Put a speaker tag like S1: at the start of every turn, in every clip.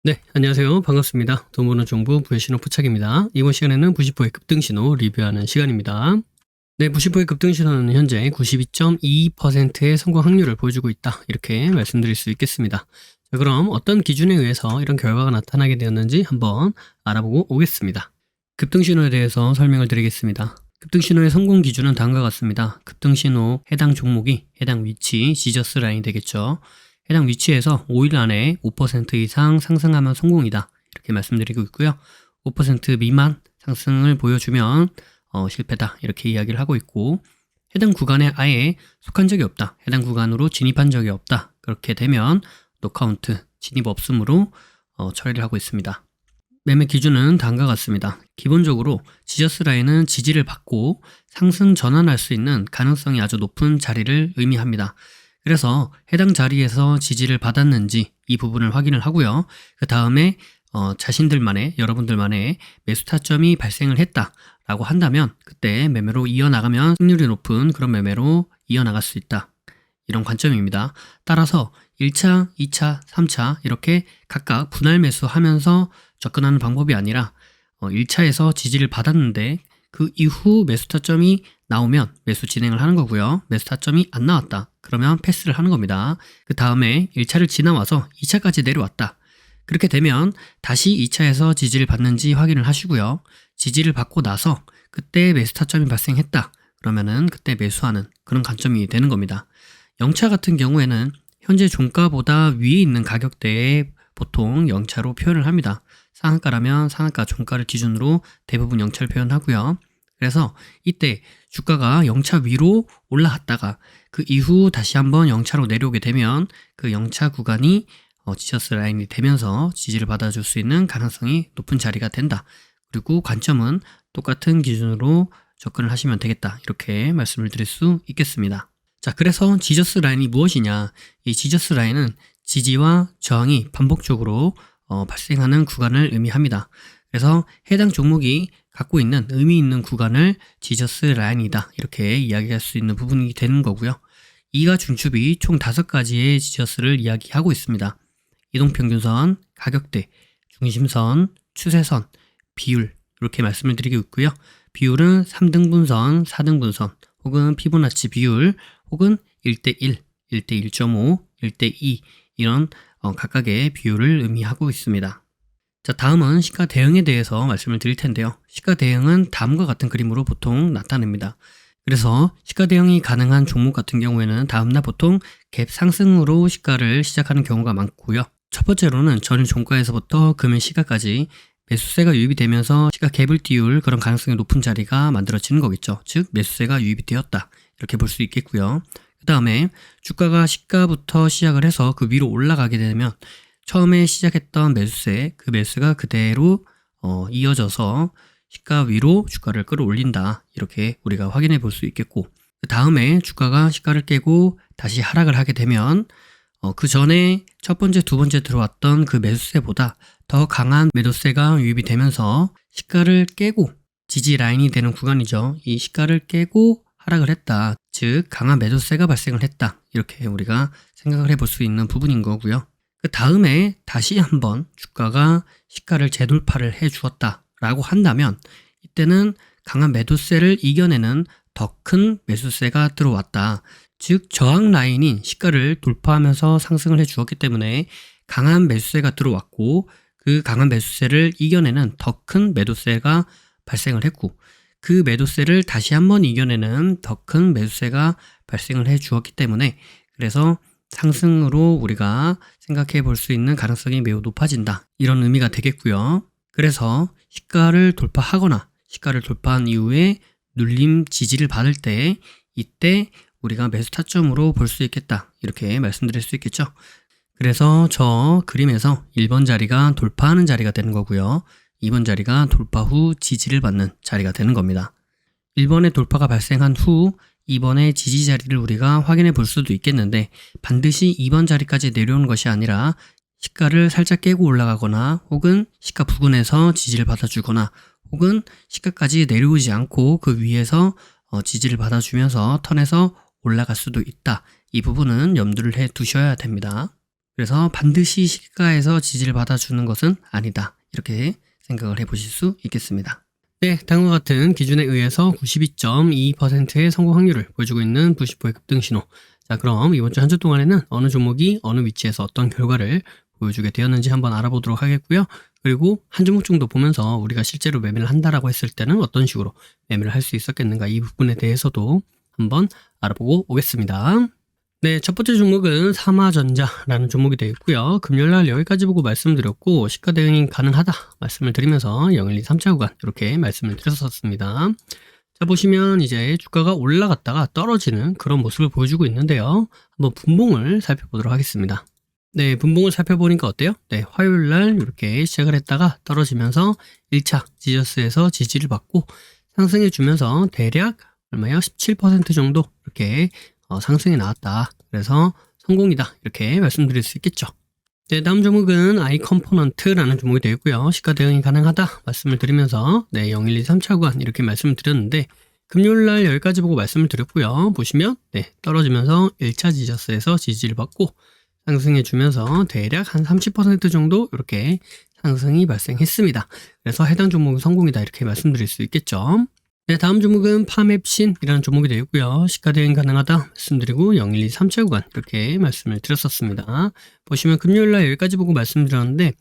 S1: 네, 안녕하세요. 반갑습니다. 돈 버는 정보 부의신호 포착입니다. 이번 시간에는 부시포의 급등신호 리뷰하는 시간입니다. 네, 부시포의 급등신호는 현재 92.22%의 성공 확률을 보여주고 있다. 이렇게 말씀드릴 수 있겠습니다. 자, 그럼 어떤 기준에 의해서 이런 결과가 나타나게 되었는지 한번 알아보고 오겠습니다. 급등신호에 대해서 설명을 드리겠습니다. 급등신호의 성공 기준은 다음과 같습니다. 급등신호 해당 종목이 해당 위치, 지저스 라인이 되겠죠. 해당 위치에서 5일 안에 5% 이상 상승하면 성공이다. 이렇게 말씀드리고 있고요. 5% 미만 상승을 보여주면 실패다. 이렇게 이야기를 하고 있고, 해당 구간에 아예 속한 적이 없다. 해당 구간으로 진입한 적이 없다. 그렇게 되면 노카운트, 진입 없음으로 처리를 하고 있습니다. 매매 기준은 다음과 같습니다. 기본적으로 지저스 라인은 지지를 받고 상승 전환할 수 있는 가능성이 아주 높은 자리를 의미합니다. 그래서 해당 자리에서 지지를 받았는지 이 부분을 확인을 하고요. 그 다음에 자신들만의, 여러분들만의 매수 타점이 발생을 했다라고 한다면 그때 매매로 이어나가면 승률이 높은 그런 매매로 이어나갈 수 있다. 이런 관점입니다. 따라서 1차, 2차, 3차 이렇게 각각 분할 매수하면서 접근하는 방법이 아니라 1차에서 지지를 받았는데 그 이후 매수 타점이 나오면 매수 진행을 하는 거고요. 매수 타점이 안 나왔다. 그러면 패스를 하는 겁니다. 그 다음에 1차를 지나와서 2차까지 내려왔다. 그렇게 되면 다시 2차에서 지지를 받는지 확인을 하시고요. 지지를 받고 나서 그때 매수 타점이 발생했다. 그러면은 그때 매수하는 그런 관점이 되는 겁니다. 0차 같은 경우에는 현재 종가보다 위에 있는 가격대에 보통 0차로 표현을 합니다. 상한가라면 상한가 종가를 기준으로 대부분 0차를 표현하고요. 그래서 이때 주가가 0차 위로 올라갔다가 그 이후 다시 한번 0차로 내려오게 되면 그 0차 구간이 지저스 라인이 되면서 지지를 받아줄 수 있는 가능성이 높은 자리가 된다. 그리고 관점은 똑같은 기준으로 접근을 하시면 되겠다. 이렇게 말씀을 드릴 수 있겠습니다. 자, 그래서 지저스 라인이 무엇이냐? 이 지저스 라인은 지지와 저항이 반복적으로 발생하는 구간을 의미합니다. 그래서 해당 종목이 갖고 있는 의미 있는 구간을 지저스 라인이다. 이렇게 이야기할 수 있는 부분이 되는 거고요. 이가 중축이 총 5가지의 지저스를 이야기하고 있습니다. 이동평균선, 가격대, 중심선, 추세선, 비율 이렇게 말씀을 드리고 있고요. 비율은 3등분선, 4등분선 혹은 피보나치 비율 혹은 1대1, 1대1.5, 1대2 이런 각각의 비율을 의미하고 있습니다. 자, 다음은 시가 대응에 대해서 말씀을 드릴 텐데요. 시가 대응은 다음과 같은 그림으로 보통 나타냅니다. 그래서 시가 대응이 가능한 종목 같은 경우에는 다음날 보통 갭 상승으로 시가를 시작하는 경우가 많고요. 첫 번째로는 전일 종가에서부터 금일 시가까지 매수세가 유입이 되면서 시가 갭을 띄울 그런 가능성이 높은 자리가 만들어지는 거겠죠. 즉 매수세가 유입이 되었다. 이렇게 볼 수 있겠고요. 그 다음에 주가가 시가부터 시작을 해서 그 위로 올라가게 되면 처음에 시작했던 매수세, 그 매수가 그대로 이어져서 시가 위로 주가를 끌어올린다. 이렇게 우리가 확인해 볼 수 있겠고, 그 다음에 주가가 시가를 깨고 다시 하락을 하게 되면 그 전에 첫 번째, 두 번째 들어왔던 그 매수세보다 더 강한 매도세가 유입이 되면서 시가를 깨고 지지 라인이 되는 구간이죠. 이 시가를 깨고 하락을 했다. 즉 강한 매도세가 발생을 했다. 이렇게 우리가 생각을 해볼 수 있는 부분인 거고요. 그 다음에 다시 한번 주가가 시가를 재돌파를 해 주었다 라고 한다면 이때는 강한 매도세를 이겨내는 더 큰 매수세가 들어왔다. 즉 저항 라인인 시가를 돌파하면서 상승을 해 주었기 때문에 강한 매수세가 들어왔고 그 강한 매수세를 이겨내는 더 큰 매도세가 발생을 했고 그 매도세를 다시 한번 이겨내는 더 큰 매수세가 발생을 해 주었기 때문에 그래서 상승으로 우리가 생각해 볼 수 있는 가능성이 매우 높아진다. 이런 의미가 되겠고요. 그래서 시가를 돌파하거나 시가를 돌파한 이후에 눌림 지지를 받을 때 이때 우리가 매수 타점으로 볼 수 있겠다. 이렇게 말씀드릴 수 있겠죠. 그래서 저 그림에서 1번 자리가 돌파하는 자리가 되는 거고요. 2번 자리가 돌파 후 지지를 받는 자리가 되는 겁니다. 1번의 돌파가 발생한 후 2번의 지지 자리를 우리가 확인해 볼 수도 있겠는데 반드시 2번 자리까지 내려오는 것이 아니라 시가를 살짝 깨고 올라가거나 혹은 시가 부근에서 지지를 받아주거나 혹은 시가까지 내려오지 않고 그 위에서 지지를 받아주면서 턴에서 올라갈 수도 있다. 이 부분은 염두를 해 두셔야 됩니다. 그래서 반드시 시가에서 지지를 받아주는 것은 아니다. 이렇게 생각을 해보실 수 있겠습니다. 네, 다음과 같은 기준에 의해서 92.2%의 성공 확률을 보여주고 있는 부시포의 급등 신호. 자, 그럼 이번 주 한 주 동안에는 어느 종목이 어느 위치에서 어떤 결과를 보여주게 되었는지 한번 알아보도록 하겠고요. 그리고 한 종목 정도 보면서 우리가 실제로 매매를 한다라고 했을 때는 어떤 식으로 매매를 할 수 있었겠는가, 이 부분에 대해서도 한번 알아보고 오겠습니다. 네, 첫 번째 종목은 삼화전자라는 종목이 되어 있고요. 금요일날 여기까지 보고 말씀드렸고, 시가 대응이 가능하다 말씀을 드리면서 012, 3차 구간 이렇게 말씀을 드렸었습니다. 자, 보시면 이제 주가가 올라갔다가 떨어지는 그런 모습을 보여주고 있는데요. 한번 분봉을 살펴보도록 하겠습니다. 네, 분봉을 살펴보니까 어때요? 네, 화요일날 이렇게 시작을 했다가 떨어지면서 1차 지저스에서 지지를 받고 상승해 주면서 대략 얼마요? 17% 정도 이렇게 상승이 나왔다. 그래서 성공이다. 이렇게 말씀드릴 수 있겠죠. 네, 다음 종목은 아이컴포넌트라는 종목이 되어 있고요. 시가 대응이 가능하다 말씀을 드리면서 012, 3차 구간 이렇게 말씀을 드렸는데, 금요일날 여기까지 보고 말씀을 드렸고요. 보시면 떨어지면서 1차 지저스에서 지지를 받고 상승해 주면서 대략 한 30% 정도 이렇게 상승이 발생했습니다. 그래서 해당 종목은 성공이다 이렇게 말씀드릴 수 있겠죠. 네, 다음 종목은 파맵신이라는 종목이 되어 있고요. 시가 대응 가능하다 말씀드리고 012, 3차 구간 이렇게 말씀을 드렸었습니다. 보시면 금요일날 여기까지 보고 말씀드렸는데,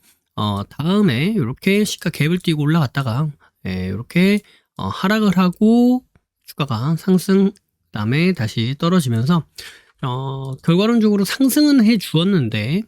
S1: 다음에 이렇게 시가 갭을 띄고 올라갔다가 이렇게 하락을 하고 주가가 상승, 그다음에 다시 떨어지면서 결과론적으로 상승은 해 주었는데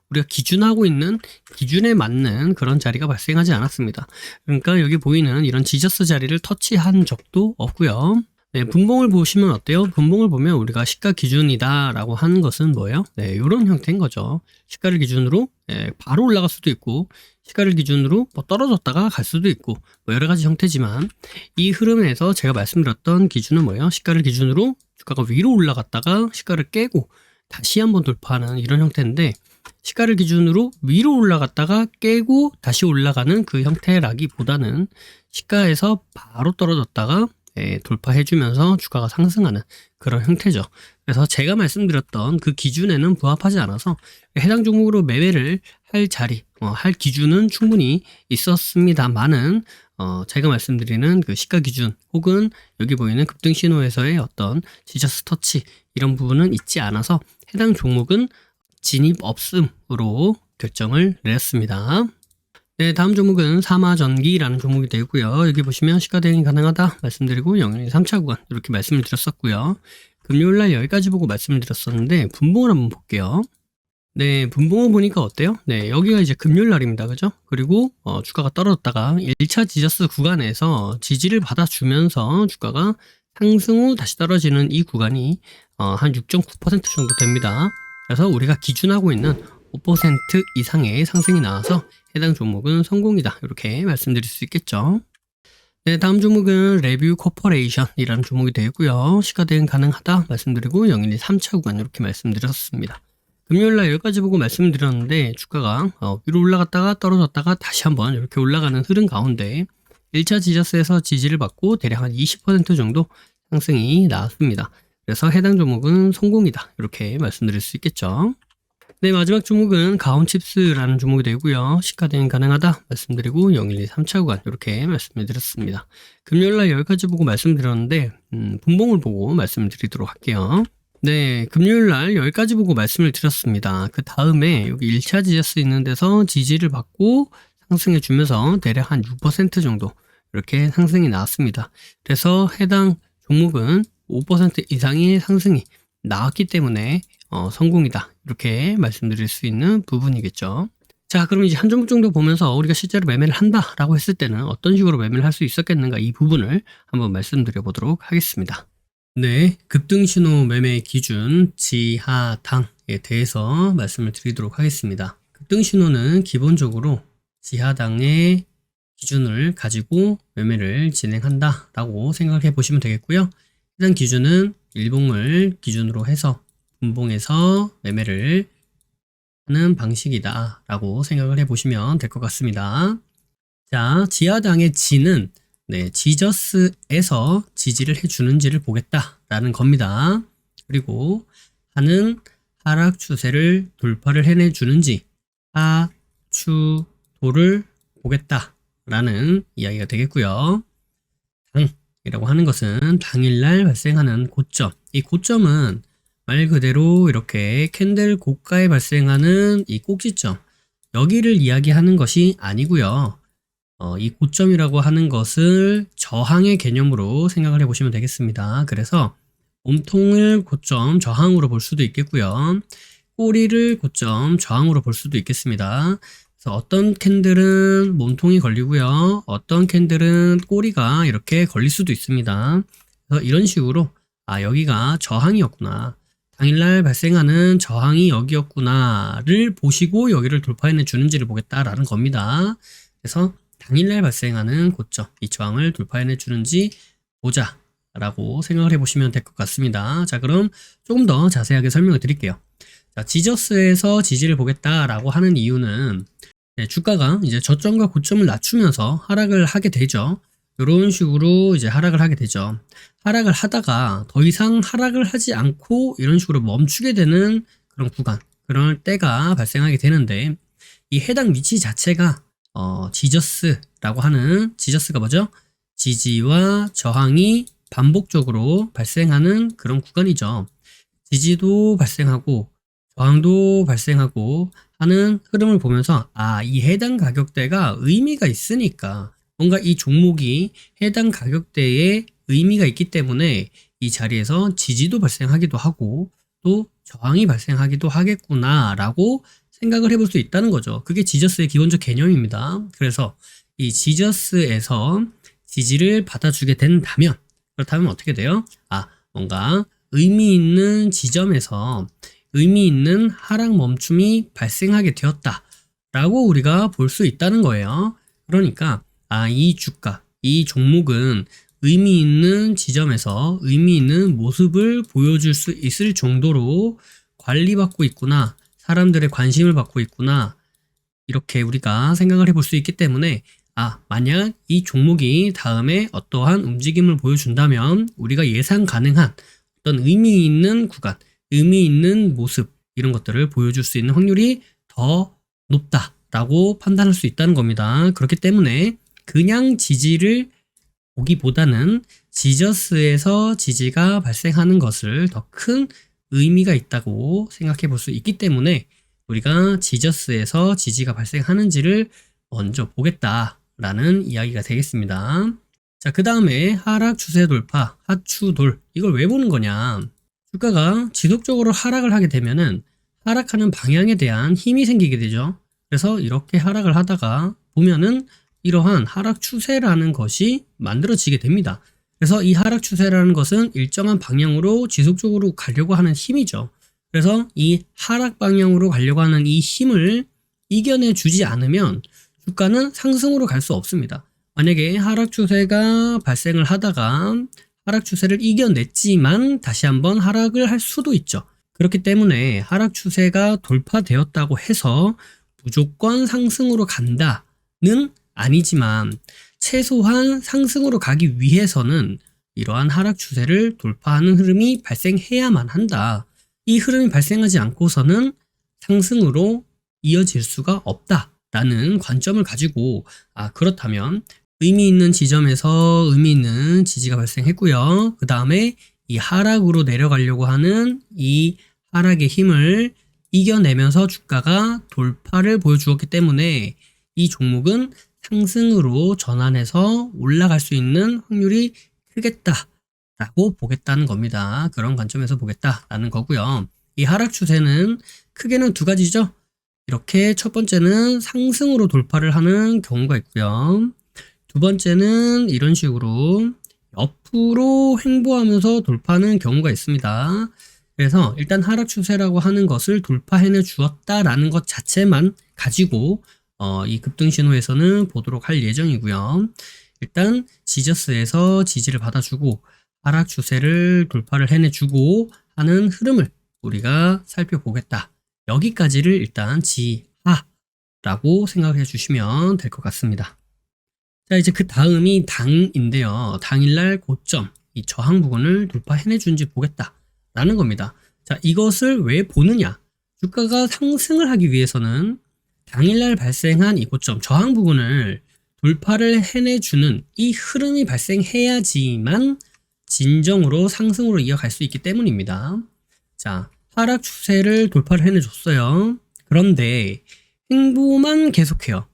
S1: 우리가 기준하고 있는 기준에 맞는 그런 자리가 발생하지 않았습니다. 그러니까 여기 보이는 이런 지저스 자리를 터치한 적도 없고요. 네, 분봉을 보시면 어때요? 분봉을 보면 우리가 시가 기준이다 라고 하는 것은 뭐예요? 네, 이런 형태인 거죠. 시가를 기준으로 바로 올라갈 수도 있고, 시가를 기준으로 떨어졌다가 갈 수도 있고, 여러 가지 형태지만, 이 흐름에서 제가 말씀드렸던 기준은 뭐예요? 시가를 기준으로 주가가 위로 올라갔다가 시가를 깨고 다시 한번 돌파하는 이런 형태인데, 시가를 기준으로 위로 올라갔다가 깨고 다시 올라가는 그 형태라기보다는 시가에서 바로 떨어졌다가 돌파해주면서 주가가 상승하는 그런 형태죠. 그래서 제가 말씀드렸던 그 기준에는 부합하지 않아서 해당 종목으로 매매를 할 자리, 할 기준은 충분히 있었습니다만은 제가 말씀드리는 그 시가 기준 혹은 여기 보이는 급등 신호에서의 어떤 지저스 터치 이런 부분은 있지 않아서 해당 종목은 진입 없음으로 결정을 내렸습니다. 네, 다음 종목은 삼화전기라는 종목이 되고요. 여기 보시면 시가 대응이 가능하다 말씀드리고 012, 3차 구간 이렇게 말씀을 드렸었고요. 금요일날 여기까지 보고 말씀을 드렸었는데 분봉을 한번 볼게요. 네, 분봉을 보니까 어때요? 네, 여기가 이제 금요일날입니다. 그죠? 그리고 주가가 떨어졌다가 1차 지저스 구간에서 지지를 받아주면서 주가가 상승 후 다시 떨어지는 이 구간이 한 6.9% 정도 됩니다. 그래서 우리가 기준하고 있는 5% 이상의 상승이 나와서 해당 종목은 성공이다 이렇게 말씀드릴 수 있겠죠. 네, 다음 종목은 레뷰 코퍼레이션이라는 종목이 되고요. 시가 대응 가능하다 말씀드리고 012, 3차 구간 이렇게 말씀드렸습니다. 금요일날 여기까지 보고 말씀드렸는데 주가가 위로 올라갔다가 떨어졌다가 다시 한번 이렇게 올라가는 흐름 가운데 1차 지저스에서 지지를 받고 대략 한 20% 정도 상승이 나왔습니다. 그래서 해당 종목은 성공이다 이렇게 말씀드릴 수 있겠죠. 네, 마지막 종목은 가온칩스라는 종목이 되고요. 시가 대응 가능하다 말씀드리고 012, 3차 구간 이렇게 말씀을 드렸습니다. 금요일날 여기까지 보고 말씀드렸는데 분봉을 보고 말씀을 드리도록 할게요. 네, 금요일날 여기까지 보고 말씀을 드렸습니다. 그 다음에 여기 1차 지저스 있는 데서 지지를 받고 상승해 주면서 대략 한 6% 정도 이렇게 상승이 나왔습니다. 그래서 해당 종목은 5% 이상의 상승이 나왔기 때문에 성공이다 이렇게 말씀드릴 수 있는 부분이겠죠. 자, 그럼 이제 한 종목 정도 보면서 우리가 실제로 매매를 한다라고 했을 때는 어떤 식으로 매매를 할 수 있었겠는가, 이 부분을 한번 말씀드려 보도록 하겠습니다. 네, 급등신호 매매 기준 지하당에 대해서 말씀을 드리도록 하겠습니다. 급등신호는 기본적으로 지하당의 기준을 가지고 매매를 진행한다 라고 생각해 보시면 되겠고요. 해당 기준은 일봉을 기준으로 해서 분봉에서 매매를 하는 방식이다 라고 생각을 해 보시면 될 것 같습니다. 자, 지하당의 지는 지저스에서 지지를 해주는지를 보겠다 라는 겁니다. 그리고 하는 하락 추세를 돌파를 해내주는지 하추도를 보겠다라는 이야기가 되겠고요. 당이라고 하는 것은 당일날 발생하는 고점. 이 고점은 말 그대로 이렇게 캔들 고가에 발생하는 이 꼭지점, 여기를 이야기하는 것이 아니고요. 이 고점이라고 하는 것을 저항의 개념으로 생각을 해보시면 되겠습니다. 그래서 몸통을 고점 저항으로 볼 수도 있겠고요. 꼬리를 고점 저항으로 볼 수도 있겠습니다. 그래서 어떤 캔들은 몸통이 걸리고요. 어떤 캔들은 꼬리가 이렇게 걸릴 수도 있습니다. 그래서 이런 식으로 여기가 저항이었구나. 당일날 발생하는 저항이 여기였구나를 보시고 여기를 돌파해내 주는지를 보겠다라는 겁니다. 그래서 당일날 발생하는 고점, 이 저항을 돌파해내 주는지 보자 라고 생각을 해보시면 될 것 같습니다. 자, 그럼 조금 더 자세하게 설명을 드릴게요. 자, 지저스에서 지지를 보겠다라고 하는 이유는 주가가 이제 저점과 고점을 낮추면서 하락을 하게 되죠. 이런 식으로 이제 하락을 하게 되죠. 하락을 하다가 더 이상 하락을 하지 않고 이런 식으로 멈추게 되는 그런 구간, 그런 때가 발생하게 되는데, 이 해당 위치 자체가 지저스라고 하는, 지저스가 뭐죠? 지지와 저항이 반복적으로 발생하는 그런 구간이죠. 지지도 발생하고 저항도 발생하고 하는 흐름을 보면서 이 해당 가격대가 의미가 있으니까, 뭔가 이 종목이 해당 가격대에 의미가 있기 때문에 이 자리에서 지지도 발생하기도 하고 또 저항이 발생하기도 하겠구나 라고 생각을 해볼 수 있다는 거죠. 그게 지저스의 기본적 개념입니다. 그래서 이 지저스에서 지지를 받아주게 된다면, 그렇다면 어떻게 돼요? 뭔가 의미 있는 지점에서 의미 있는 하락 멈춤이 발생하게 되었다 라고 우리가 볼 수 있다는 거예요. 그러니까 이 주가, 이 종목은 의미 있는 지점에서 의미 있는 모습을 보여줄 수 있을 정도로 관리받고 있구나, 사람들의 관심을 받고 있구나, 이렇게 우리가 생각을 해볼 수 있기 때문에 만약 이 종목이 다음에 어떠한 움직임을 보여준다면 우리가 예상 가능한 어떤 의미 있는 구간, 의미 있는 모습, 이런 것들을 보여줄 수 있는 확률이 더 높다라고 판단할 수 있다는 겁니다. 그렇기 때문에 그냥 지지를 보기보다는 지저스에서 지지가 발생하는 것을 더 큰 의미가 있다고 생각해 볼 수 있기 때문에 우리가 지저스에서 지지가 발생하는지를 먼저 보겠다라는 이야기가 되겠습니다. 자, 그 다음에 하락 추세 돌파, 하추돌. 이걸 왜 보는 거냐? 주가가 지속적으로 하락을 하게 되면은 하락하는 방향에 대한 힘이 생기게 되죠. 그래서 이렇게 하락을 하다가 보면은 이러한 하락 추세라는 것이 만들어지게 됩니다. 그래서 이 하락 추세라는 것은 일정한 방향으로 지속적으로 가려고 하는 힘이죠. 그래서 이 하락 방향으로 가려고 하는 이 힘을 이겨내 주지 않으면 주가는 상승으로 갈 수 없습니다. 만약에 하락 추세가 발생을 하다가 하락 추세를 이겨냈지만 다시 한번 하락을 할 수도 있죠. 그렇기 때문에 하락 추세가 돌파되었다고 해서 무조건 상승으로 간다는 아니지만 최소한 상승으로 가기 위해서는 이러한 하락 추세를 돌파하는 흐름이 발생해야만 한다. 이 흐름이 발생하지 않고서는 상승으로 이어질 수가 없다라는 관점을 가지고 그렇다면 의미 있는 지점에서 의미 있는 지지가 발생했고요. 그 다음에 이 하락으로 내려가려고 하는 이 하락의 힘을 이겨내면서 주가가 돌파를 보여주었기 때문에 이 종목은 상승으로 전환해서 올라갈 수 있는 확률이 크겠다라고 보겠다는 겁니다. 그런 관점에서 보겠다라는 거고요. 이 하락 추세는 크게는 두 가지죠. 이렇게 첫 번째는 상승으로 돌파를 하는 경우가 있고요. 두 번째는 이런 식으로 옆으로 횡보하면서 돌파하는 경우가 있습니다. 그래서 일단 하락 추세라고 하는 것을 돌파해내 주었다라는 것 자체만 가지고 이 급등 신호에서는 보도록 할 예정이고요. 일단 지저스에서 지지를 받아주고 하락 추세를 돌파를 해내주고 하는 흐름을 우리가 살펴보겠다. 여기까지를 일단 지하라고 생각해 주시면 될 것 같습니다. 자, 이제 그 다음이 당인데요. 당일날 고점, 이 저항 부근을 돌파해내준지 보겠다라는 겁니다. 자, 이것을 왜 보느냐? 주가가 상승을 하기 위해서는 당일날 발생한 이 고점, 저항 부분을 돌파를 해내주는 이 흐름이 발생해야지만 진정으로 상승으로 이어갈 수 있기 때문입니다. 자, 하락 추세를 돌파를 해내줬어요. 그런데 횡보만 계속해요.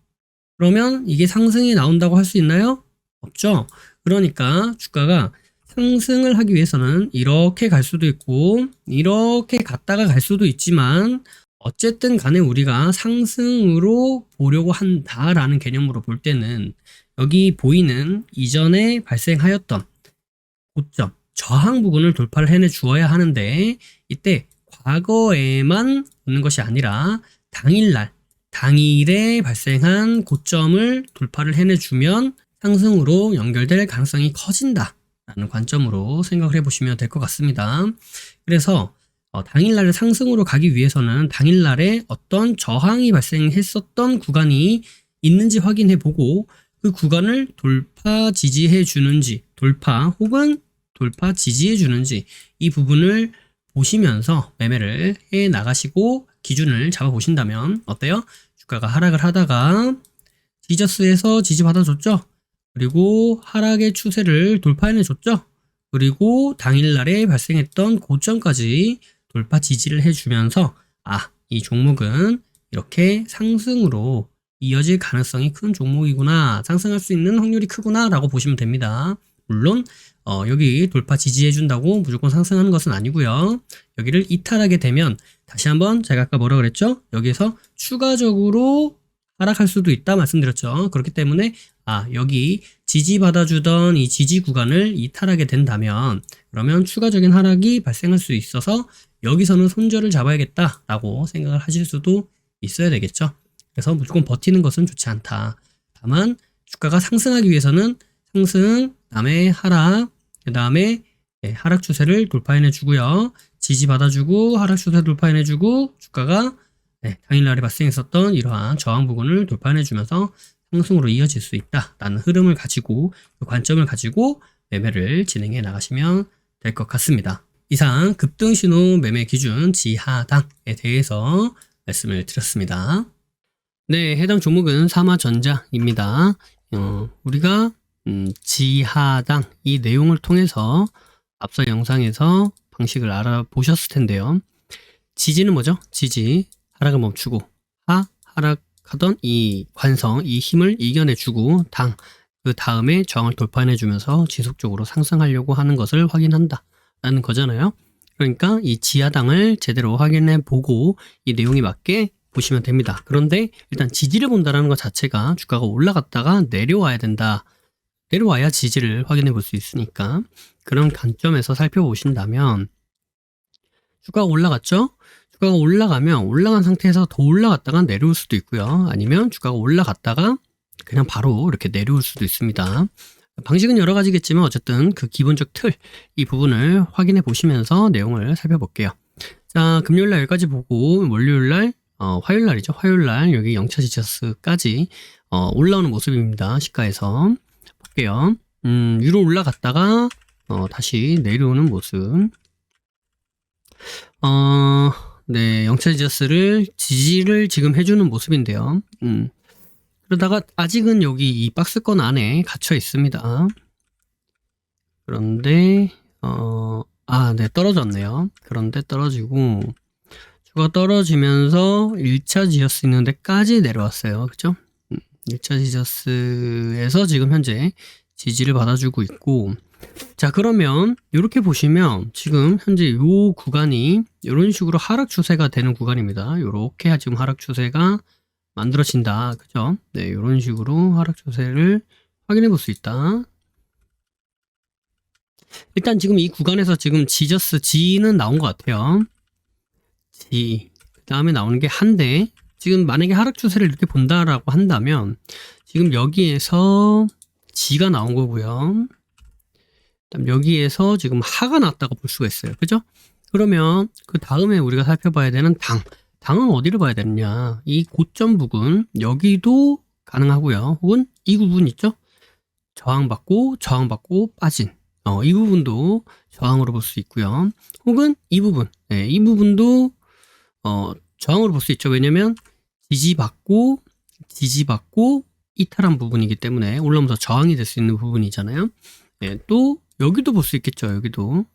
S1: 그러면 이게 상승이 나온다고 할 수 있나요? 없죠. 그러니까 주가가 상승을 하기 위해서는 이렇게 갈 수도 있고 이렇게 갔다가 갈 수도 있지만 어쨌든 간에 우리가 상승으로 보려고 한다라는 개념으로 볼 때는 여기 보이는 이전에 발생하였던 고점, 저항 부분을 돌파를 해내 주어야 하는데 이때 과거에만 오는 것이 아니라 당일에 발생한 고점을 돌파를 해내주면 상승으로 연결될 가능성이 커진다라는 관점으로 생각을 해보시면 될 것 같습니다. 그래서 당일날에 상승으로 가기 위해서는 당일날에 어떤 저항이 발생했었던 구간이 있는지 확인해보고 그 구간을 돌파 지지해 주는지 돌파 혹은 돌파 지지해 주는지 이 부분을 보시면서 매매를 해 나가시고 기준을 잡아 보신다면 어때요? 주가가 하락을 하다가 지저스에서 지지 받아줬죠. 그리고 하락의 추세를 돌파해내 줬죠. 그리고 당일날에 발생했던 고점까지 돌파 지지를 해주면서 이 종목은 이렇게 상승으로 이어질 가능성이 큰 종목이구나, 상승할 수 있는 확률이 크구나 라고 보시면 됩니다. 물론 여기 돌파 지지해준다고 무조건 상승하는 것은 아니고요. 여기를 이탈하게 되면 다시 한번 제가 아까 뭐라 그랬죠? 여기에서 추가적으로 하락할 수도 있다 말씀드렸죠. 그렇기 때문에 여기 지지받아주던 이 지지 구간을 이탈하게 된다면 그러면 추가적인 하락이 발생할 수 있어서 여기서는 손절을 잡아야겠다라고 생각을 하실 수도 있어야 되겠죠. 그래서 무조건 버티는 것은 좋지 않다. 다만 주가가 상승하기 위해서는 상승, 그다음에 하락, 그다음에 하락 추세를 돌파해내 주고요. 지지 받아주고 하락 추세 돌파해내 주고 주가가 당일날에 발생했었던 이러한 저항 부분을 돌파해내 주면서 상승으로 이어질 수 있다라는 흐름을 가지고 그 관점을 가지고 매매를 진행해 나가시면 될 것 같습니다. 이상 급등신호 매매 기준 지하당에 대해서 말씀을 드렸습니다. 네, 해당 종목은 삼화전자입니다. 우리가 지하당 이 내용을 통해서 앞서 영상에서 방식을 알아보셨을 텐데요. 지지는 뭐죠? 지지, 하락을 멈추고 하락하던 이 관성, 이 힘을 이겨내주고 당, 그 다음에 저항을 돌파해주면서 지속적으로 상승하려고 하는 것을 확인한다 라는 거잖아요. 그러니까 이 지하당을 제대로 확인해보고 이 내용에 맞게 보시면 됩니다. 그런데 일단 지지를 본다는 것 자체가 주가가 올라갔다가 내려와야 된다. 내려와야 지지를 확인해 볼 수 있으니까 그런 관점에서 살펴보신다면 주가가 올라갔죠? 주가가 올라가면 올라간 상태에서 더 올라갔다가 내려올 수도 있고요. 아니면 주가가 올라갔다가 그냥 바로 이렇게 내려올 수도 있습니다. 방식은 여러 가지겠지만 어쨌든 그 기본적 틀, 이 부분을 확인해 보시면서 내용을 살펴볼게요. 자, 금요일날 여기까지 보고 월요일날 화요일날이죠. 화요일날 여기 영차 지저스까지 올라오는 모습입니다. 시가에서 볼게요. 위로 올라갔다가 다시 내려오는 모습. 네, 영차 지지를 지금 해주는 모습인데요. 그러다가 아직은 여기 이 박스권 안에 갇혀 있습니다. 그런데 네, 떨어졌네요. 그런데 떨어지고 주가 떨어지면서 1차 지저스 있는 데까지 내려왔어요. 그죠? 1차 지저스에서 지금 현재 지지를 받아주고 있고, 자, 그러면 이렇게 보시면 지금 현재 이 구간이 이런 식으로 하락 추세가 되는 구간입니다. 이렇게 지금 하락 추세가 만들어진다. 그죠? 네, 이런 식으로 하락 추세를 확인해 볼 수 있다. 일단 지금 이 구간에서 지금 지는 나온 것 같아요. 그 다음에 나오는 게 한데, 지금 만약에 하락 추세를 이렇게 본다라고 한다면 지금 여기에서 지가 나온 거고요. 그다음 여기에서 지금 하가 나왔다고 볼 수가 있어요. 그죠? 그러면 그 다음에 우리가 살펴봐야 되는 당은 어디를 봐야 되느냐? 이 고점 부분 여기도 가능하고요. 혹은 이 부분 있죠? 저항받고 빠진 이 부분도 저항으로 볼 수 있고요. 혹은 이 부분, 이 부분도 저항으로 볼 수 있죠. 왜냐면 지지받고 이탈한 부분이기 때문에 올라오면서 저항이 될 수 있는 부분이잖아요. 또 여기도 볼 수 있겠죠. 여기도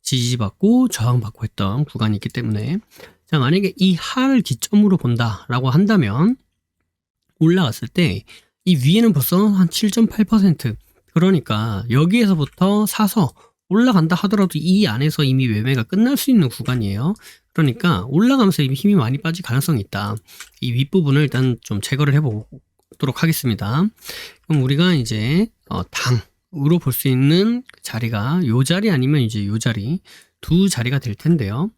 S1: 지지받고 저항받고 했던 구간이 있기 때문에, 자, 만약에 이 하를 기점으로 본다라고 한다면 올라갔을 때 이 위에는 벌써 한 7.8%, 그러니까 여기에서부터 사서 올라간다 하더라도 이 안에서 이미 매매가 끝날 수 있는 구간이에요. 그러니까 올라가면서 이미 힘이 많이 빠질 가능성이 있다. 이 윗부분을 일단 좀 제거를 해보도록 하겠습니다. 그럼 우리가 이제 당으로 볼 수 있는 자리가 요 자리 아니면 이제 요 자리, 두 자리가 될 텐데요.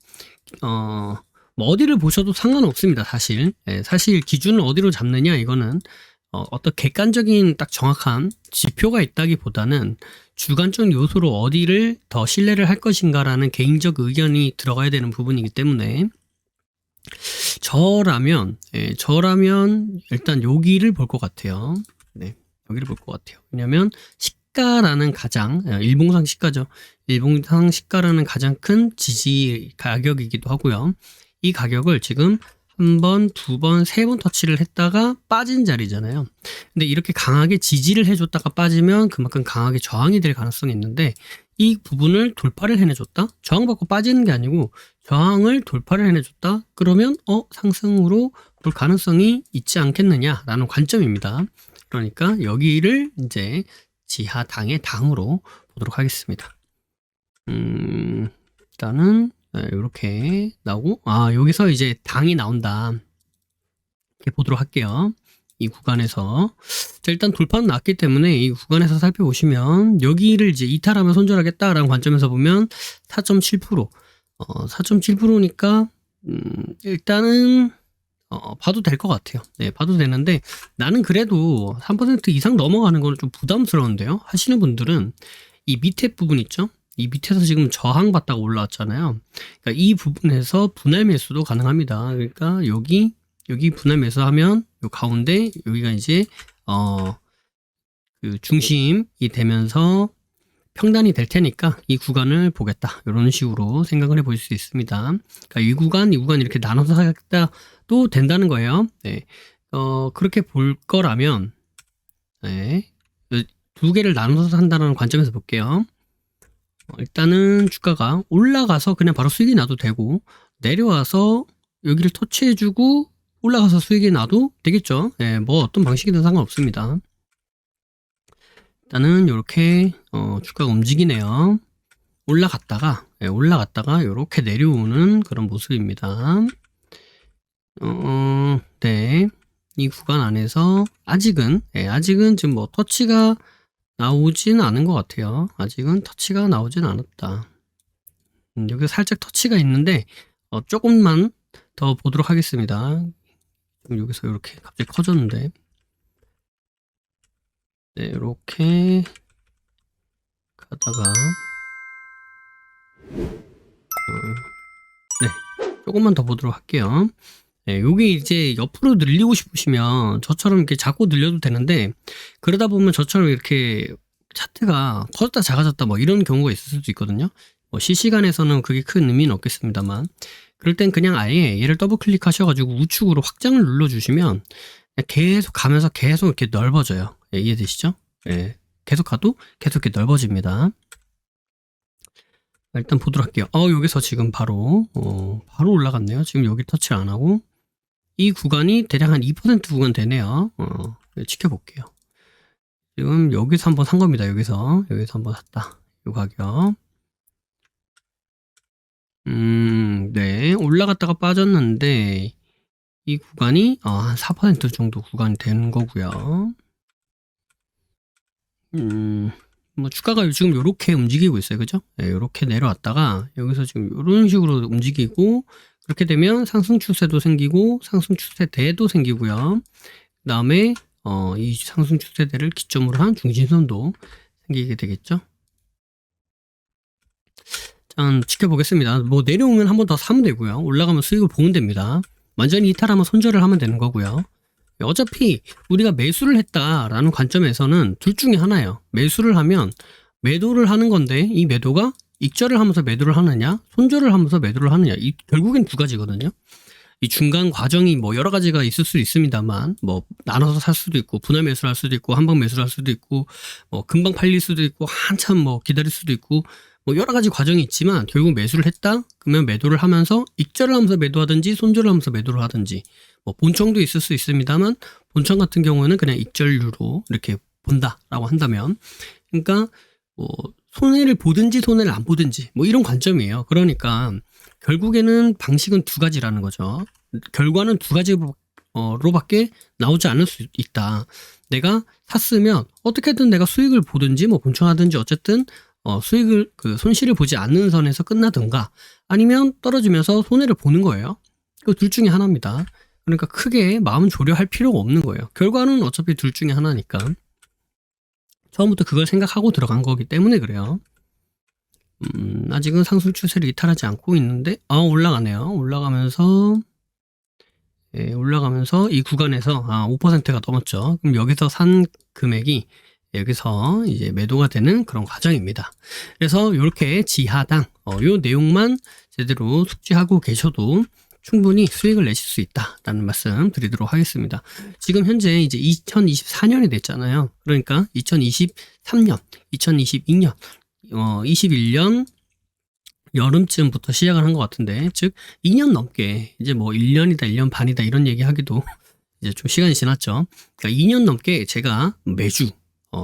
S1: 뭐 어디를 보셔도 상관없습니다. 사실 기준을 어디로 잡느냐, 이거는 어떤 객관적인 딱 정확한 지표가 있다기보다는 주관적 요소로 어디를 더 신뢰를 할 것인가라는 개인적 의견이 들어가야 되는 부분이기 때문에, 저라면 일단 여기를 볼 것 같아요. 네, 여기를 볼 것 같아요. 왜냐면 시가라는 가장, 일봉상 시가죠. 일봉상 시가라는 가장 큰 지지 가격이기도 하고요. 이 가격을 지금 한 번, 두 번, 세 번 터치를 했다가 빠진 자리잖아요. 근데 이렇게 강하게 지지를 해줬다가 빠지면 그만큼 강하게 저항이 될 가능성이 있는데, 이 부분을 돌파를 해내줬다? 저항받고 빠지는 게 아니고 저항을 돌파를 해내줬다? 그러면 상승으로 볼 가능성이 있지 않겠느냐라는 관점입니다. 그러니까 여기를 이제 지하당의 당으로 보도록 하겠습니다. 일단은 이렇게 나오고, 여기서 이제 당이 나온다, 이렇게 보도록 할게요. 이 구간에서. 자, 일단 돌파는 났기 때문에 이 구간에서 살펴보시면 여기를 이제 이탈하면 손절하겠다라는 관점에서 보면 4.7%, 4.7%니까 일단은 봐도 될 것 같아요. 네, 봐도 되는데, 나는 그래도 3% 이상 넘어가는 건 좀 부담스러운데요. 하시는 분들은 이 밑에 부분 있죠? 이 밑에서 지금 저항받다가 올라왔잖아요. 그러니까 이 부분에서 분할 매수도 가능합니다. 그러니까 여기 분할 매수하면 요 가운데 여기가 이제 그 중심이 되면서 평단이 될 테니까 이 구간을 보겠다, 이런 식으로 생각을 해볼 수 있습니다. 그러니까 이 구간 이렇게 나눠서 하겠다도 된다는 거예요. 네. 그렇게 볼 거라면, 네, 두 개를 나눠서 한다는 관점에서 볼게요. 일단은 주가가 올라가서 그냥 바로 수익이 나도 되고, 내려와서 여기를 터치해주고 올라가서 수익이 나도 되겠죠. 뭐 어떤 방식이든 상관없습니다. 일단은 이렇게 주가가 움직이네요. 올라갔다가 이렇게 내려오는 그런 모습입니다. 네, 이 구간 안에서 아직은 지금 뭐 터치가 나오진 않은 것 같아요. 아직은 터치가 나오진 않았다. 여기 살짝 터치가 있는데 조금만 더 보도록 하겠습니다. 여기서 이렇게 갑자기 커졌는데, 네, 이렇게 가다가 네, 조금만 더 보도록 할게요. 네, 여기 이제 옆으로 늘리고 싶으시면 저처럼 이렇게 작고 늘려도 되는데, 그러다 보면 저처럼 이렇게 차트가 커졌다 작아졌다 뭐 이런 경우가 있을 수도 있거든요. 뭐 실시간에서는 그게 큰 의미는 없겠습니다만, 그럴 땐 그냥 아예 얘를 더블 클릭하셔가지고 우측으로 확장을 눌러주시면 계속 가면서 계속 이렇게 넓어져요. 이해되시죠? 계속 가도 계속 이렇게 넓어집니다. 일단 보도록 할게요. 여기서 지금 바로 올라갔네요. 지금 여기 터치를 안 하고 이 구간이 대략 한 2% 구간 되네요. 지켜볼게요. 지금 여기서 한번 산 겁니다. 여기서 한번 샀다. 이 가격. 네, 올라갔다가 빠졌는데 이 구간이 한 4% 정도 구간이 되는 거고요. 뭐 주가가 지금 이렇게 움직이고 있어요, 그죠? 네, 이렇게 내려왔다가 여기서 지금 이런 식으로 움직이고, 그렇게 되면 상승 추세도 생기고 상승 추세대도 생기고요. 그 다음에 이 상승 추세대를 기점으로 한 중심선도 생기게 되겠죠. 자, 지켜보겠습니다. 뭐 내려오면 한 번 더 사면 되고요. 올라가면 수익을 보면 됩니다. 완전히 이탈하면 손절을 하면 되는 거고요. 어차피 우리가 매수를 했다라는 관점에서는 둘 중에 하나예요. 매수를 하면 매도를 하는 건데 이 매도가 익절을 하면서 매도를 하느냐, 손절을 하면서 매도를 하느냐, 결국엔 두 가지거든요. 이 중간 과정이 뭐 여러 가지가 있을 수 있습니다만, 뭐 나눠서 살 수도 있고 분할 매수를 할 수도 있고 한방 매수를 할 수도 있고 뭐 금방 팔릴 수도 있고 한참 뭐 기다릴 수도 있고 뭐 여러 가지 과정이 있지만, 결국 매수를 했다 그러면 매도를 하면서 익절을 하면서 매도하든지 손절을 하면서 매도를 하든지, 뭐 본청도 있을 수 있습니다만 본청 같은 경우는 그냥 익절류로 이렇게 본다라고 한다면, 그러니까 뭐 손해를 보든지 손해를 안 보든지 뭐 이런 관점이에요. 그러니까 결국에는 방식은 두 가지라는 거죠. 결과는 두 가지로밖에 나오지 않을 수 있다. 내가 샀으면 어떻게든 내가 수익을 보든지 뭐 본청하든지 어쨌든 수익을 손실을 보지 않는 선에서 끝나든가, 아니면 떨어지면서 손해를 보는 거예요. 그 둘 중에 하나입니다. 그러니까 크게 마음 조려할 필요가 없는 거예요. 결과는 어차피 둘 중에 하나니까. 처음부터 그걸 생각하고 들어간 거기 때문에 그래요. 아직은 상승 추세를 이탈하지 않고 있는데, 올라가네요. 올라가면서 이 구간에서 5%가 넘었죠. 그럼 여기서 산 금액이 여기서 이제 매도가 되는 그런 과정입니다. 그래서 이렇게 지하당 요 내용만 제대로 숙지하고 계셔도 충분히 수익을 내실 수 있다라는 말씀 드리도록 하겠습니다. 지금 현재 이제 2024년이 됐잖아요. 그러니까 2023년, 2022년, 21년 여름쯤부터 시작을 한 것 같은데, 즉 2년 넘게, 이제 뭐 1년이다 1년 반이다 이런 얘기 하기도 이제 좀 시간이 지났죠. 그러니까 2년 넘게 제가 매주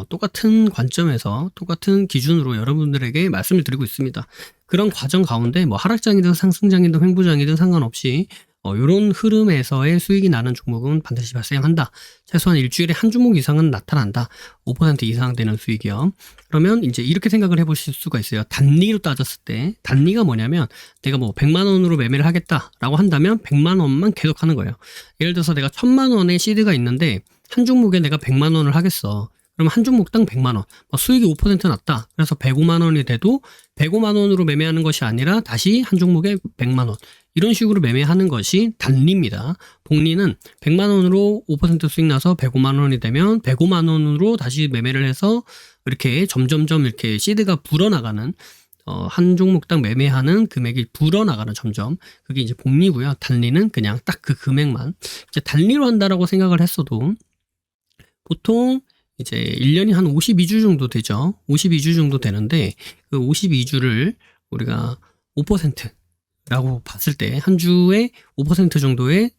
S1: 똑같은 관점에서 똑같은 기준으로 여러분들에게 말씀을 드리고 있습니다. 그런 과정 가운데 뭐 하락장이든 상승장이든 횡보장이든 상관없이 이런 흐름에서의 수익이 나는 종목은 반드시 발생한다. 최소한 일주일에 한 종목 이상은 나타난다. 5% 이상 되는 수익이요. 그러면 이제 이렇게 생각을 해보실 수가 있어요. 단리로 따졌을 때, 단리가 뭐냐면 내가 뭐 100만 원으로 매매를 하겠다라고 한다면 100만 원만 계속 하는 거예요. 예를 들어서 내가 1000만 원의 시드가 있는데 한 종목에 내가 100만 원을 하겠어. 그럼 한 종목당 100만 원, 수익이 5% 났다. 그래서 105만 원이 돼도 105만 원으로 매매하는 것이 아니라 다시 한 종목에 100만 원. 이런 식으로 매매하는 것이 단리입니다. 복리는 100만 원으로 5% 수익 나서 105만 원이 되면 105만 원으로 다시 매매를 해서 이렇게 점점점 이렇게 시드가 불어나가는, 한 종목당 매매하는 금액이 불어나가는 점점, 그게 이제 복리고요. 단리는 그냥 딱 그 금액만 이제 단리로 한다라고 생각을 했어도 보통 이제 1년이 한 52주 정도 되죠. 52주 정도 되는데 그 52주를 우리가 5%라고 봤을 때 한 주에 5% 정도의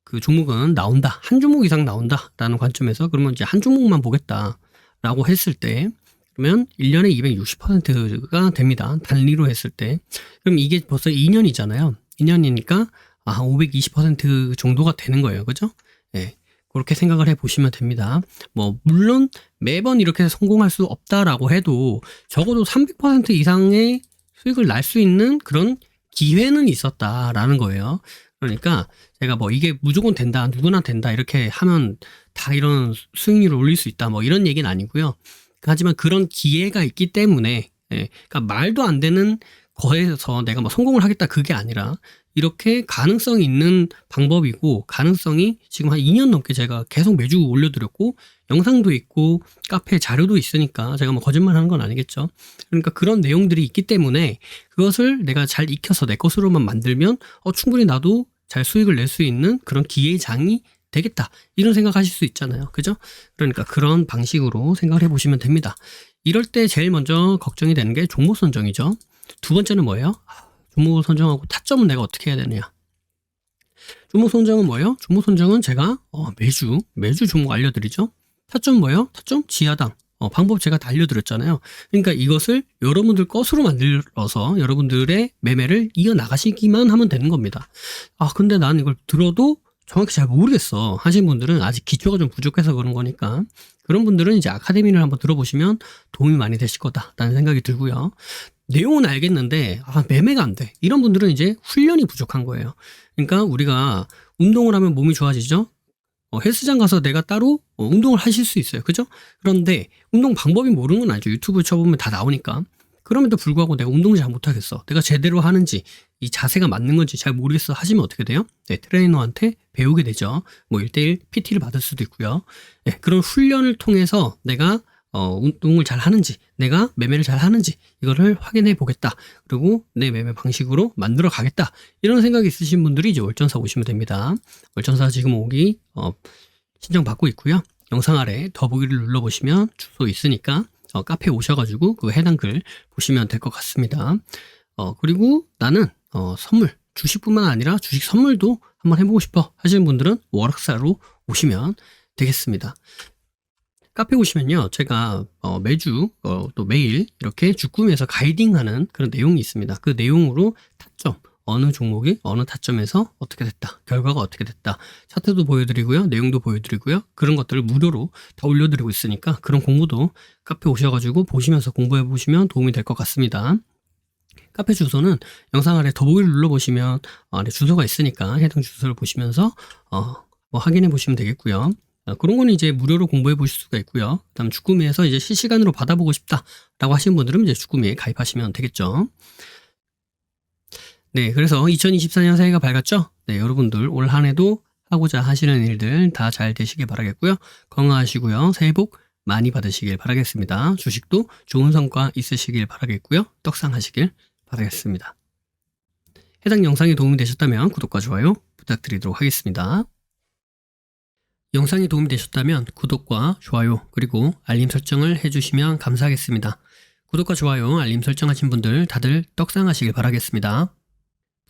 S1: 그 종목은 나온다. 한 종목 이상 나온다라는 관점에서, 그러면 이제 한 종목만 보겠다라고 했을 때 그러면 1년에 260%가 됩니다. 단리로 했을 때. 그럼 이게 벌써 2년이잖아요. 2년이니까 520% 정도가 되는 거예요. 그죠? 네. 그렇게 생각을 해보시면 됩니다. 뭐 물론 매번 이렇게 성공할 수 없다라고 해도 적어도 300% 이상의 수익을 날 수 있는 그런 기회는 있었다라는 거예요. 그러니까 제가 뭐 이게 무조건 된다, 누구나 된다 이렇게 하면 다 이런 수익률을 올릴 수 있다 뭐 이런 얘기는 아니고요. 하지만 그런 기회가 있기 때문에, 그러니까 말도 안 되는 거에서 내가 뭐 성공을 하겠다 그게 아니라 이렇게 가능성이 있는 방법이고, 가능성이 지금 한 2년 넘게 제가 계속 매주 올려드렸고 영상도 있고 카페 자료도 있으니까 제가 뭐 거짓말 하는 건 아니겠죠. 그러니까 그런 내용들이 있기 때문에 그것을 내가 잘 익혀서 내 것으로만 만들면 충분히 나도 잘 수익을 낼 수 있는 그런 기회장이 되겠다 이런 생각하실 수 있잖아요. 그죠? 그러니까 그런 방식으로 생각을 해보시면 됩니다. 이럴 때 제일 먼저 걱정이 되는 게 종목 선정이죠. 두 번째는 뭐예요? 종목을 선정하고 타점은 내가 어떻게 해야 되느냐. 종목 선정은 뭐예요? 종목 선정은 제가 매주 종목 알려드리죠. 타점 뭐예요? 타점 지하당. 방법 제가 다 알려드렸잖아요. 그러니까 이것을 여러분들 것으로 만들어서 여러분들의 매매를 이어나가시기만 하면 되는 겁니다. 근데 난 이걸 들어도 정확히 잘 모르겠어 하신 분들은 아직 기초가 좀 부족해서 그런 거니까, 그런 분들은 이제 아카데미를 한번 들어보시면 도움이 많이 되실 거다라는 생각이 들고요. 내용은 알겠는데 매매가 안 돼, 이런 분들은 이제 훈련이 부족한 거예요. 그러니까 우리가 운동을 하면 몸이 좋아지죠. 헬스장 가서 내가 따로 운동을 하실 수 있어요. 그죠? 그런데 운동 방법이 모르는 건 아니죠. 유튜브 쳐보면 다 나오니까. 그럼에도 불구하고 내가 운동을 잘 못하겠어, 내가 제대로 하는지 이 자세가 맞는 건지 잘 모르겠어 하시면 어떻게 돼요? 트레이너한테 배우게 되죠. 뭐 1:1 PT를 받을 수도 있고요. 그런 훈련을 통해서 내가 운동을 잘 하는지, 내가 매매를 잘 하는지 이거를 확인해 보겠다. 그리고 내 매매 방식으로 만들어 가겠다. 이런 생각이 있으신 분들이 이제 월전사 오시면 됩니다. 월전사 지금 오기 신청 받고 있고요. 영상 아래 더보기를 눌러보시면 주소 있으니까 카페에 오셔가지고 그 해당 글 보시면 될 것 같습니다. 그리고 나는 선물, 주식뿐만 아니라 주식 선물도 한번 해보고 싶어 하시는 분들은 월악사로 오시면 되겠습니다. 카페 오시면요, 제가 매주 또 매일 이렇게 주꾸미에서 가이딩하는 그런 내용이 있습니다. 그 내용으로 타점, 어느 종목이 어느 타점에서 어떻게 됐다, 결과가 어떻게 됐다, 차트도 보여드리고요, 내용도 보여드리고요, 그런 것들을 무료로 다 올려드리고 있으니까 그런 공부도 카페 오셔가지고 보시면서 공부해 보시면 도움이 될 것 같습니다. 카페 주소는 영상 아래 더보기를 눌러보시면 아래 주소가 있으니까 해당 주소를 보시면서 확인해 보시면 되겠고요. 그런 거는 이제 무료로 공부해 보실 수가 있고요. 그다음 주꾸미에서 이제 실시간으로 받아보고 싶다라고 하시는 분들은 이제 주꾸미에 가입하시면 되겠죠. 네, 그래서 2024년 새해가 밝았죠? 네, 여러분들 올 한 해도 하고자 하시는 일들 다 잘 되시길 바라겠고요. 건강하시고요. 새해 복 많이 받으시길 바라겠습니다. 주식도 좋은 성과 있으시길 바라겠고요. 떡상하시길 바라겠습니다. 해당 영상이 도움이 되셨다면 구독과 좋아요 부탁드리도록 하겠습니다. 영상이 도움이 되셨다면 구독과 좋아요 그리고 알림 설정을 해주시면 감사하겠습니다. 구독과 좋아요, 알림 설정하신 분들 다들 떡상하시길 바라겠습니다.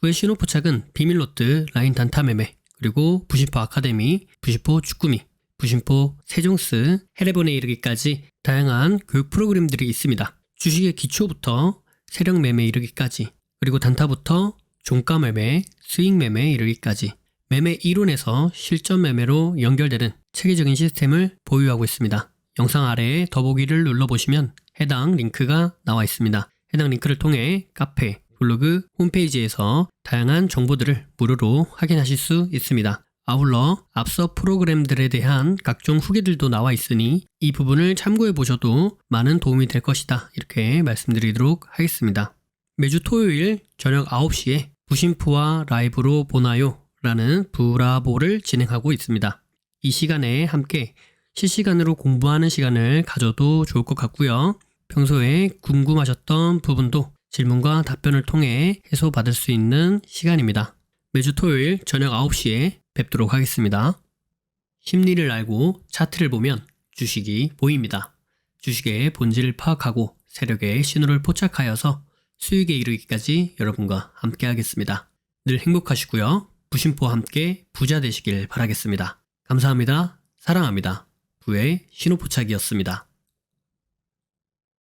S1: 부의 신호포착은 비밀로트, 라인 단타 매매, 그리고 부심포 아카데미, 부심포 주꾸미, 부심포 세종스, 해례본에 이르기까지 다양한 교육 프로그램들이 있습니다. 주식의 기초부터 세력 매매 이르기까지, 그리고 단타부터 종가 매매, 수익 매매 이르기까지 매매 이론에서 실전 매매로 연결되는 체계적인 시스템을 보유하고 있습니다. 영상 아래에 더보기를 눌러보시면 해당 링크가 나와 있습니다. 해당 링크를 통해 카페, 블로그, 홈페이지에서 다양한 정보들을 무료로 확인하실 수 있습니다. 아울러 앞서 프로그램들에 대한 각종 후기들도 나와 있으니 이 부분을 참고해 보셔도 많은 도움이 될 것이다. 이렇게 말씀드리도록 하겠습니다. 매주 토요일 저녁 9시에 부심포와 라이브로 보나요? 라는 브라보를 진행하고 있습니다. 이 시간에 함께 실시간으로 공부하는 시간을 가져도 좋을 것 같고요. 평소에 궁금하셨던 부분도 질문과 답변을 통해 해소받을 수 있는 시간입니다. 매주 토요일 저녁 9시에 뵙도록 하겠습니다. 심리를 알고 차트를 보면 주식이 보입니다. 주식의 본질을 파악하고 세력의 신호를 포착하여서 수익에 이르기까지 여러분과 함께 하겠습니다. 늘 행복하시고요. 부심포와 함께 부자 되시길 바라겠습니다. 감사합니다. 사랑합니다. 부의 신호포착이었습니다.